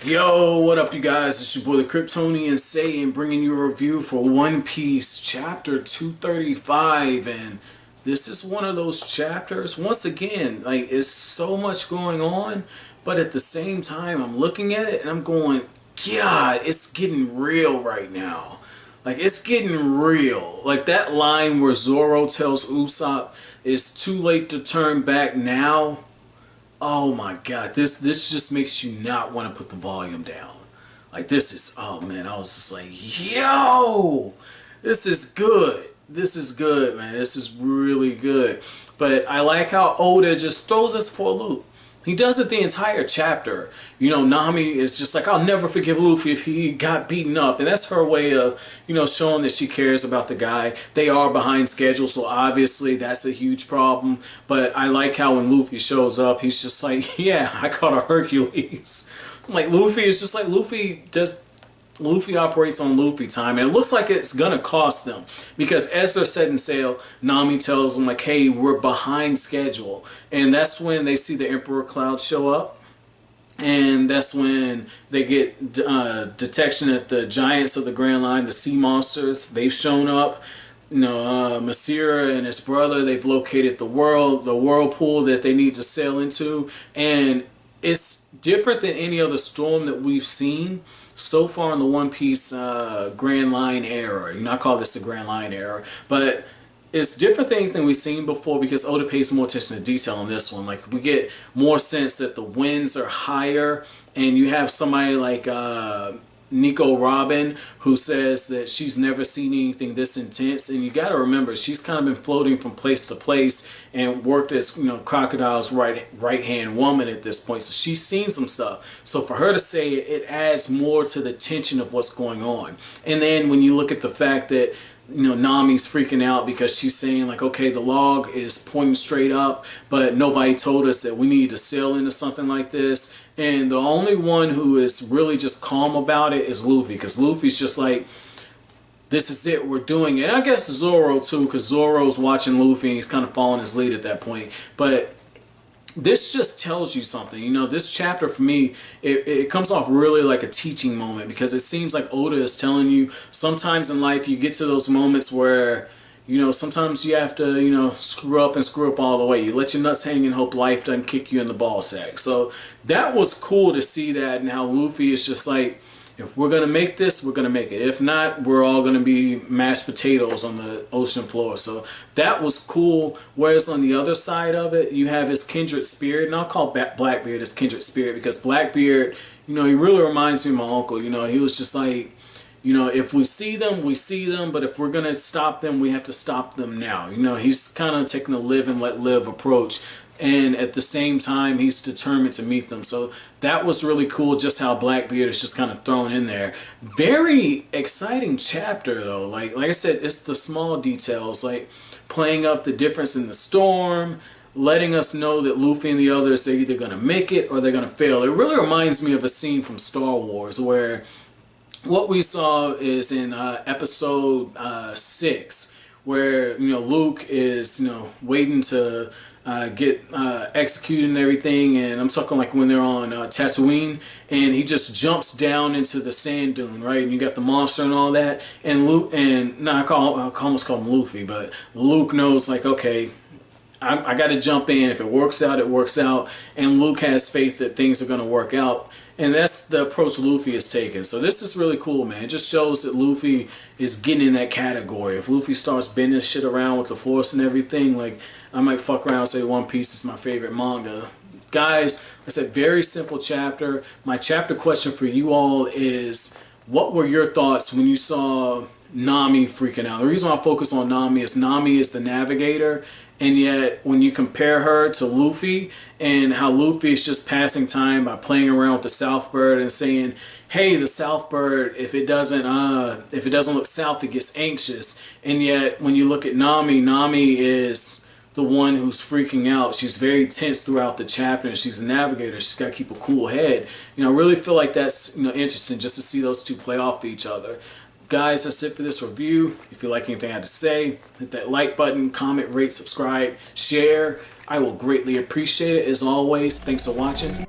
Yo, what up you guys? It's your boy the Kryptonian Saiyan bringing you a review for One Piece chapter 235, and this is one of those chapters, once again, like it's so much going on, but at the same time I'm looking at it and I'm going, God, it's getting real right now. Like it's getting real. Like that line where Zoro tells Usopp it's too late to turn back now. Oh my God, this just makes you not want to put the volume down. Like this is, oh man, I was just like, yo, this is good. This is good, man. This is really good. But I like how Oda just throws us for a loop. He does it the entire chapter. You know, Nami is just like, I'll never forgive Luffy if he got beaten up. And that's her way of, you know, showing that she cares about the guy. They are behind schedule, so obviously that's a huge problem. But I like how when Luffy shows up, he's just like, yeah, I caught a Hercules. Like, Luffy is just like, Luffy operates on Luffy time, and it looks like it's gonna cost them because as they're setting sail, Nami tells them like, hey, we're behind schedule, and that's when they see the Emperor Cloud show up, and that's when they get detection at the giants of the Grand Line, the sea monsters. They've shown up. You know, Masira and his brother, they've located the whirlpool that they need to sail into, and it's different than any other storm that we've seen so far in the One Piece Grand Line era. You know, I call this the Grand Line era, but it's different than anything we've seen before because Oda pays more attention to detail on this one. Like, we get more sense that the winds are higher, and you have somebody like Nico Robin who says that she's never seen anything this intense. And you got to remember, she's kind of been floating from place to place and worked as, you know, Crocodile's right hand woman at this point, so she's seen some stuff. So for her to say it, it adds more to the tension of what's going on. And then when you look at the fact that, you know, Nami's freaking out because she's saying like, okay, the log is pointing straight up, but nobody told us that we need to sail into something like this. And the only one who is really just calm about it is Luffy, because Luffy's just like, this is it, we're doing it. And I guess Zoro too, because Zoro's watching Luffy and he's kind of following his lead at that point. But this just tells you something. You know, this chapter for me, it comes off really like a teaching moment, because it seems like Oda is telling you sometimes in life you get to those moments where, you know, sometimes you have to, you know, screw up all the way. You let your nuts hang and hope life doesn't kick you in the ball sack. So that was cool to see that, and how Luffy is just like, if we're going to make this, we're going to make it. If not, we're all going to be mashed potatoes on the ocean floor. So that was cool. Whereas on the other side of it, you have his kindred spirit. And I'll call Blackbeard his kindred spirit, because Blackbeard, you know, he really reminds me of my uncle. You know, he was just like, you know, if we see them, we see them. But if we're going to stop them, we have to stop them now. You know, he's kind of taking a live and let live approach. And at the same time, he's determined to meet them. So that was really cool, just how Blackbeard is just kind of thrown in there. Very exciting chapter, though. Like I said, it's the small details, like playing up the difference in the storm, letting us know that Luffy and the others, they're either going to make it or they're going to fail. It really reminds me of a scene from Star Wars where what we saw is in episode 6, where, you know, Luke is, you know, waiting to get executed and everything, and I'm talking like when they're on Tatooine, and he just jumps down into the sand dune, right? And you got the monster and all that, and Luke, and now I almost call him Luffy, but Luke knows like, okay, I got to jump in. If it works out, it works out, and Luke has faith that things are going to work out. And that's the approach Luffy is taking. So this is really cool, man. It just shows that Luffy is getting in that category. If Luffy starts bending shit around with the Force and everything, like, I might fuck around and say One Piece is my favorite manga. Guys, like I said, very simple chapter. My chapter question for you all is, what were your thoughts when you saw Nami freaking out? The reason why I focus on Nami is the navigator, and yet when you compare her to Luffy, and how Luffy is just passing time by playing around with the Southbird and saying, hey, the Southbird, if it doesn't look south, it gets anxious. And yet when you look at Nami, Nami is the one who's freaking out. She's very tense throughout the chapter, and she's a navigator. She's got to keep a cool head. You know, I really feel like that's, you know, interesting just to see those two play off each other. Guys, that's it for this review. If you like anything I had to say, hit that like button, comment, rate, subscribe, share. I will greatly appreciate it. As always, thanks for watching.